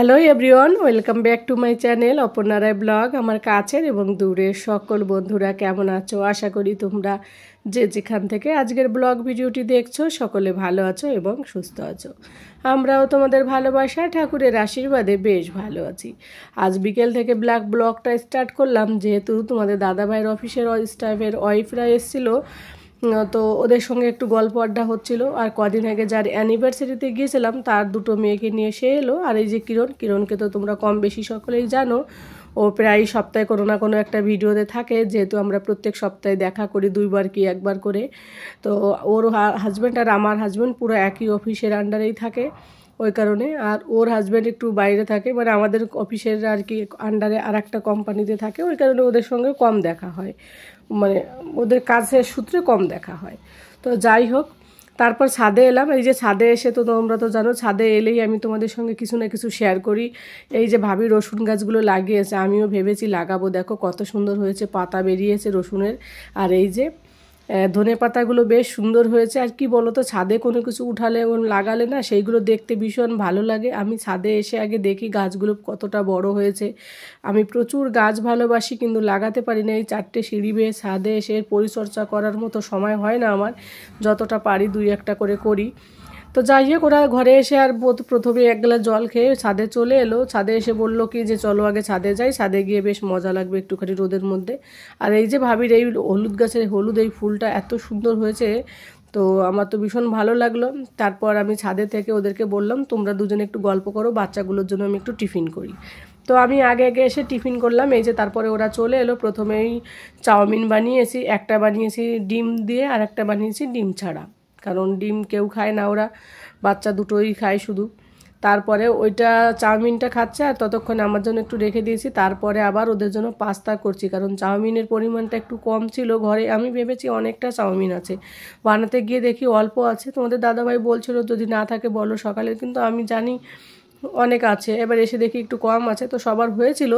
Hello everyone, welcome back to my channel Aparna Roy blog. আমার কাছের এবং দূরের সকল বন্ধুরা কেমন আছো? আশা করি তোমরা যে যেখান থেকে আজকের ব্লগ ভিডিওটি দেখছো সকলে ভালো আছো এবং সুস্থ আছো। আমরাও তোমাদের ভালোবাসা ঠাকুরের আশীর্বাদে বেশ ভালো আছি। আজ বিকেল থেকে ব্লগটা স্টার্ট করলাম, যেহেতু তোমাদের দাদাভাইয়ের অফিসের স্টাফের ওয়াইফরা এসেছিলো, তো ওদের সঙ্গে একটু গল্প আড্ডা হচ্ছিল। আর কদিন আগে যার অ্যানিভার্সারিতে গিয়েছিলাম তার দুটো মেয়েকে নিয়ে সে এলো। আর এই যে কিরণকে তো তোমরা কম বেশি সকলেই জানো, ও প্রায় সপ্তাহে কোনো না কোনো একটা ভিডিওতে থাকে, যেহেতু আমরা প্রত্যেক সপ্তাহে দেখা করি, 2বার কি 1বার করে। তো ওর হাজব্যান্ড আর আমার হাজব্যান্ড পুরো একই অফিসের আন্ডারেই থাকে ওই কারণে। আর ওর হাজব্যান্ড একটু বাইরে থাকে, মানে আমাদের অফিসের আর কি আন্ডারে আর একটা কোম্পানিতে থাকে, ওই কারণে ওদের সঙ্গে কম দেখা হয়, মানে ওদের কাজের সূত্রে কম দেখা হয়। তো যাই হোক, তারপর ছাদে এলাম। এই যে ছাদে এসে তো তোমরা তো জানো, ছাদে এলেই আমি তোমাদের সঙ্গে কিছু না কিছু শেয়ার করি। এই যে ভাবি রসুন গাছগুলো লাগিয়েছে, আমিও ভেবেছি লাগাবো। দেখো কত সুন্দর হয়েছে, পাতা বেরিয়েছে রসুনের। আর এই যে ধনে পাতাগুলো বেশ সুন্দর হয়েছে। আর কি বলো তো, ছাদে কোনো কিছু উঠালে লাগালে না, সেইগুলো দেখতে ভীষণ ভালো লাগে। আমি ছাদে এসে আগে দেখি গাছগুলো কতটা বড় হয়েছে। আমি প্রচুর গাছ ভালোবাসি, কিন্তু লাগাতে পারি না। এই 4টে সিঁড়ি বেয়ে ছাদে এসে পরিচর্যা করার মতো সময় হয় না আমার, যতটা পারি 2-1টা করে করি। তো যাই হোক, ওরা ঘরে এসে আর প্রথমে 1 গ্লাস জল খেয়ে ছাদে চলে এলো। ছাদে এসে বললো কি যে চলো আগে ছাদে যাই, ছাদে গিয়ে বেশ মজা লাগবে একটুখানি রোদের মধ্যে। আর এই যে ভাবির এই হলুদ গাছের হলুদ এই ফুলটা এত সুন্দর হয়েছে, তো আমার তো ভীষণ ভালো লাগলো। তারপর আমি ছাদে থেকে ওদেরকে বললাম তোমরা দুজনে একটু গল্প করো, বাচ্চাগুলোর জন্য আমি একটু টিফিন করি। তো আমি আগে এসে টিফিন করলাম। এই যে তারপরে ওরা চলে এলো। প্রথমেই চাউমিন বানিয়েছি, একটা বানিয়েছি ডিম দিয়ে আর একটা বানিয়েছি ডিম ছাড়া, কারণ ডিম কেউ খায় না, ওরা বাচ্চা দুটোই খায় শুধু। তারপরে ওইটা চাউমিনটা খাচ্ছে, আর ততক্ষণে আমার জন্য একটু রেখে দিয়েছি। তারপরে আবার ওদের জন্য পাস্তা করছি, কারণ চাউমিনের পরিমাণটা একটু কম ছিল ঘরে। আমি ভেবেছি অনেকটা চাউমিন আছে, বানাতে গিয়ে দেখি অল্প আছে। তোমাদের দাদাভাই বলছিল যদি না থাকে বলো সকালে, কিন্তু আমি জানি অনেক আছে। এবার এসে দেখি একটু কম আছে, তো সবার হয়েছিল,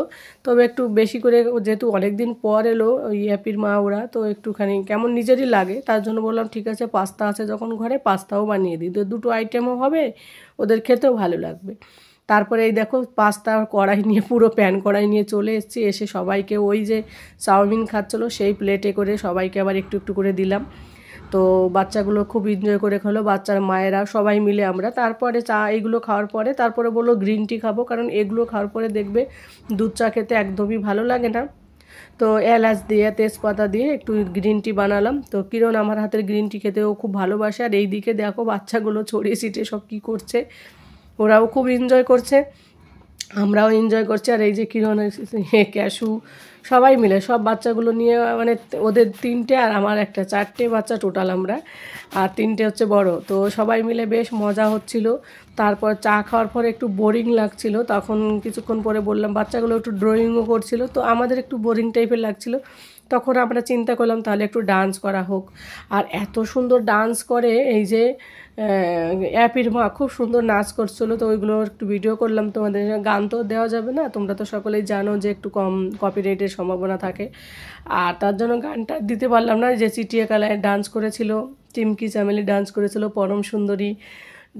তবে একটু বেশি করে, যেহেতু অনেক দিন পর এলো ওই অ্যাপির মা ওরা, তো একটুখানি কেমন নিজেরই লাগে, তার জন্য বললাম ঠিক আছে পাস্তা আছে যখন ঘরে পাস্তাও বানিয়ে দিই, তো দুটো আইটেমও হবে, ওদের খেতেও ভালো লাগবে। তারপরে এই দেখো পাস্তা কড়াই নিয়ে, পুরো প্যান কড়াই নিয়ে চলে এসেছি। এসে সবাইকে ওই যে চাউমিন খাচ্ছিলো সেই প্লেটে করে সবাইকে আবার একটু একটু করে দিলাম। তো বাচ্চাগুলো খুব এনজয় করে খেলো, বাচ্চার মায়েরা সবাই মিলে আমরা। তারপরে এইগুলো খাওয়ার পরে তারপরে বললো গ্রিন টি খাবো, কারণ এগুলো খাওয়ার পরে দেখবে দুধ চা খেতে একদমই ভালো লাগে না। তো এলাচ দিয়ে তেজপাতা দিয়ে একটু গ্রিন টি বানালাম। তো কিরণ আমার হাতের গ্রিন টি খেতেও খুব ভালোবাসে। আর এই দিকে দেখো বাচ্চাগুলো ছড়িয়ে ছিটিয়ে সব কী করছে, ওরাও খুব এনজয় করছে, আমরাও এনজয় করছি। আর এই যে কিরণ, ক্যাশু, সবাই মিলে সব বাচ্চাগুলো নিয়ে, মানে ওদের 3টে আর আমার একটা, 4টে বাচ্চা টোটাল আমরা, আর 3টে হচ্ছে বড়। তো সবাই মিলে বেশ মজা হচ্ছিল। তারপর চা খাওয়ার পরে একটু বোরিং লাগছিল, তখন কিছুক্ষণ পরে বললাম, বাচ্চাগুলো একটু ড্রয়িংও করছিল, তো আমাদের একটু বোরিং টাইপের লাগছিল। তখন আমরা চিন্তা করলাম তাহলে একটু ডান্স করা হোক। আর এত সুন্দর ডান্স করে এই যে অ্যাপির মা, খুব সুন্দর নাচ করছিল। তো ওইগুলো একটু ভিডিও করলাম তোমাদের। গান তো দেওয়া যাবে না, তোমরা তো সকলেই জানো যে একটু কম কপিরাইটের সম্ভাবনা থাকে, আর তার জন্য গানটা দিতে পারলাম না। যে চিটিয়া কালায় ডান্স করেছিল, চিমকি চামেলি ডান্স করেছিল, পরম সুন্দরী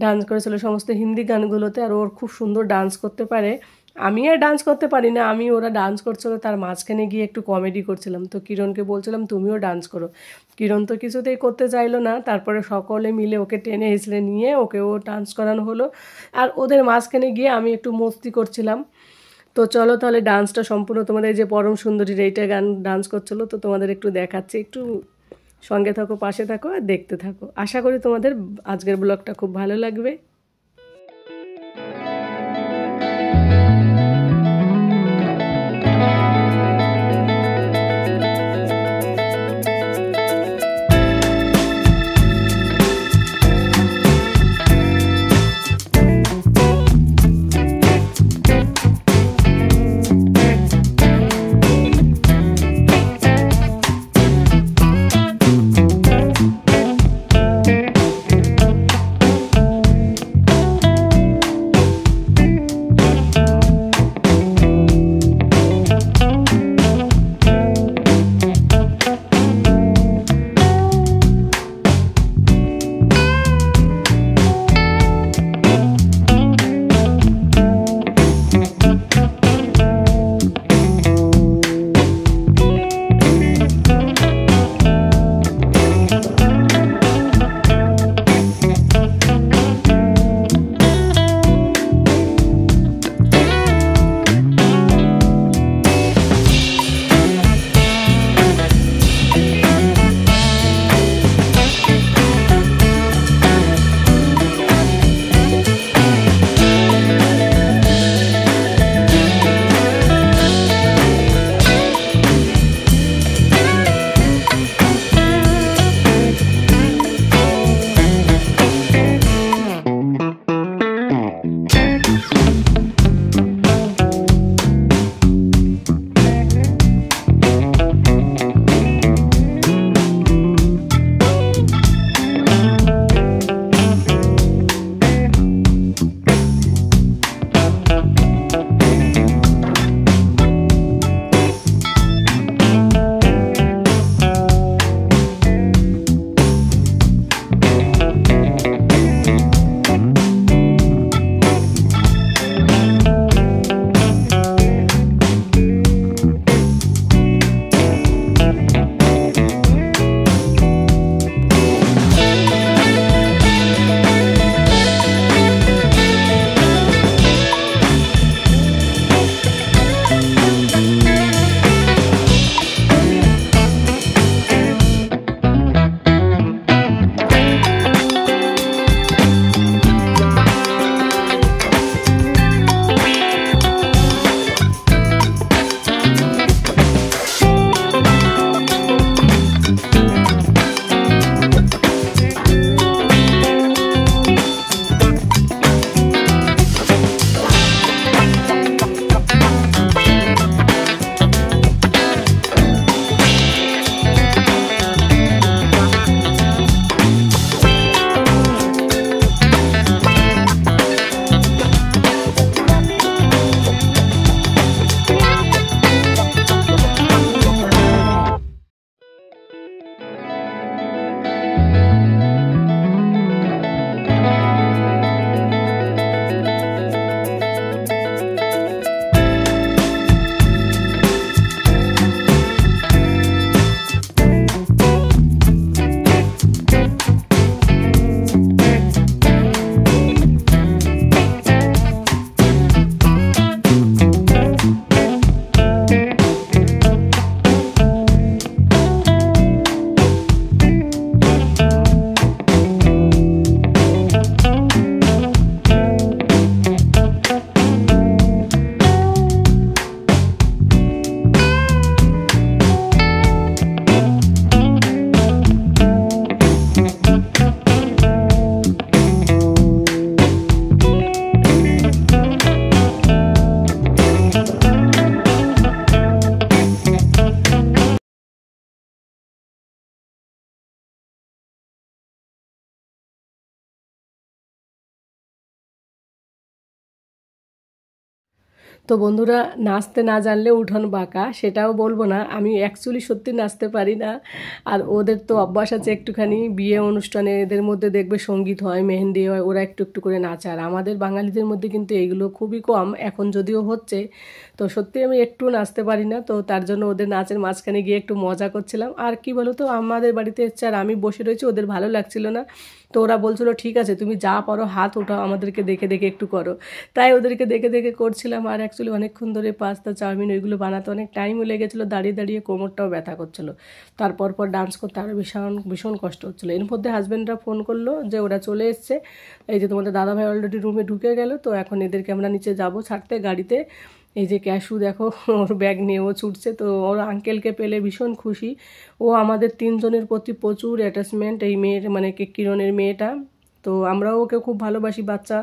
ডান্স করেছিল সমস্ত হিন্দি গানগুলোতে। আর ওর খুব সুন্দর ডান্স করতে পারে, আমি আর ডান্স করতে পারি না। আমি ওরা ডান্স করছিল তার মাঝখানে গিয়ে একটু কমেডি করছিলাম। তো কিরণকে বলছিলাম তুমিও ডান্স করো, কিরণ তো কিছুতেই করতে চাইলো না। তারপরে সকলে মিলে ওকে টেনে হিঁচড়ে নিয়ে ওকেও ডান্স করানো হলো, আর ওদের মাঝখানে গিয়ে আমি একটু মস্তি করছিলাম। তো চলো তাহলে ডান্সটা সম্পূর্ণ তোমাদের, যে পরম সুন্দরীর এইটা গান ডান্স করছিলো, তো তোমাদের একটু দেখাচ্ছি, একটু সঙ্গে থাকো, পাশে থাকো আর দেখতে থাকো। আশা করি তোমাদের আজকের ব্লগটা খুব ভালো লাগবে। তো বন্ধুরা, নাচতে না জানলে উঠোন বাঁকা, সেটাও বলবো না, আমি অ্যাকচুয়ালি সত্যি নাচতে পারি না। আর ওদের তো অভ্যাস আছে একটুখানি, বিয়ে অনুষ্ঠানে এদের মধ্যে দেখবে সঙ্গীত হয়, মেহেন্দি হয়, ওরা একটু একটু করে নাচে। আর আমাদের বাঙালিদের মধ্যে কিন্তু এইগুলো খুবই কম, এখন যদিও হচ্ছে। তো সত্যি আমি একটু নাচতে পারি না, তো তার জন্য ওদের নাচের মাঝখানে গিয়ে একটু মজা করছিলাম। আর কি বলো তো, আমাদের বাড়িতে এসছে আর আমি বসে রয়েছি, ওদের ভালো লাগছিল না। তো ওরা বলছিল ঠিক আছে তুমি যা পারো হাত ওঠাও, আমাদেরকে দেখে দেখে একটু করো। তাই ওদেরকে দেখে দেখে করছিলাম। আর অ্যাকচুয়ালি অনেকক্ষণ ধরে পাস্তা চাউমিন ওইগুলো বানাতে অনেক টাইমও লেগেছিলো, দাঁড়িয়ে দাঁড়িয়ে কোমরটাও ব্যথা করছিলো। তারপর ডান্স করতে আরও ভীষণ ভীষণ কষ্ট হচ্ছিলো। এর মধ্যে হাজব্যান্ডরা ফোন করলো যে ওরা চলে এসছে, এই যে তোমাদের দাদাভাই অলরেডি রুমে ঢুকে গেল। তো এখন এদেরকে আমরা নিচে যাব ছাড়তে গাড়িতে। এই যে ক্যাশু দেখো, ওর ব্যাগ নিয়ে ও ছুটছে। তো ওর আঙ্কেলকে পেলে ভীষণ খুশি। ও আমাদের তিনজনের প্রতি প্রচুর অ্যাটাচমেন্ট, এই মেয়ের মানে কিরণের মেয়েটা। তো আমরাও ওকে খুব ভালোবাসি, বাচ্চা।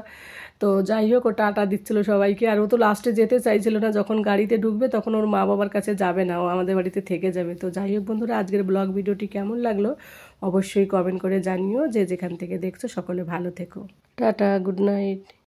তো যাই হোক, ও টাটা দিচ্ছিল সবাইকে। আর ও তো লাস্টে যেতে চাইছিল না, যখন গাড়িতে ঢুকবে তখন ওর মা বাবার কাছে যাবে না, ও আমাদের বাড়িতে থেকে যাবে। তো যাই হোক বন্ধুরা, আজকের ব্লগ ভিডিওটি কেমন লাগলো অবশ্যই কমেন্ট করে জানিও। যে যেখান থেকে দেখছো সকলে ভালো থেকো। Tata, good night.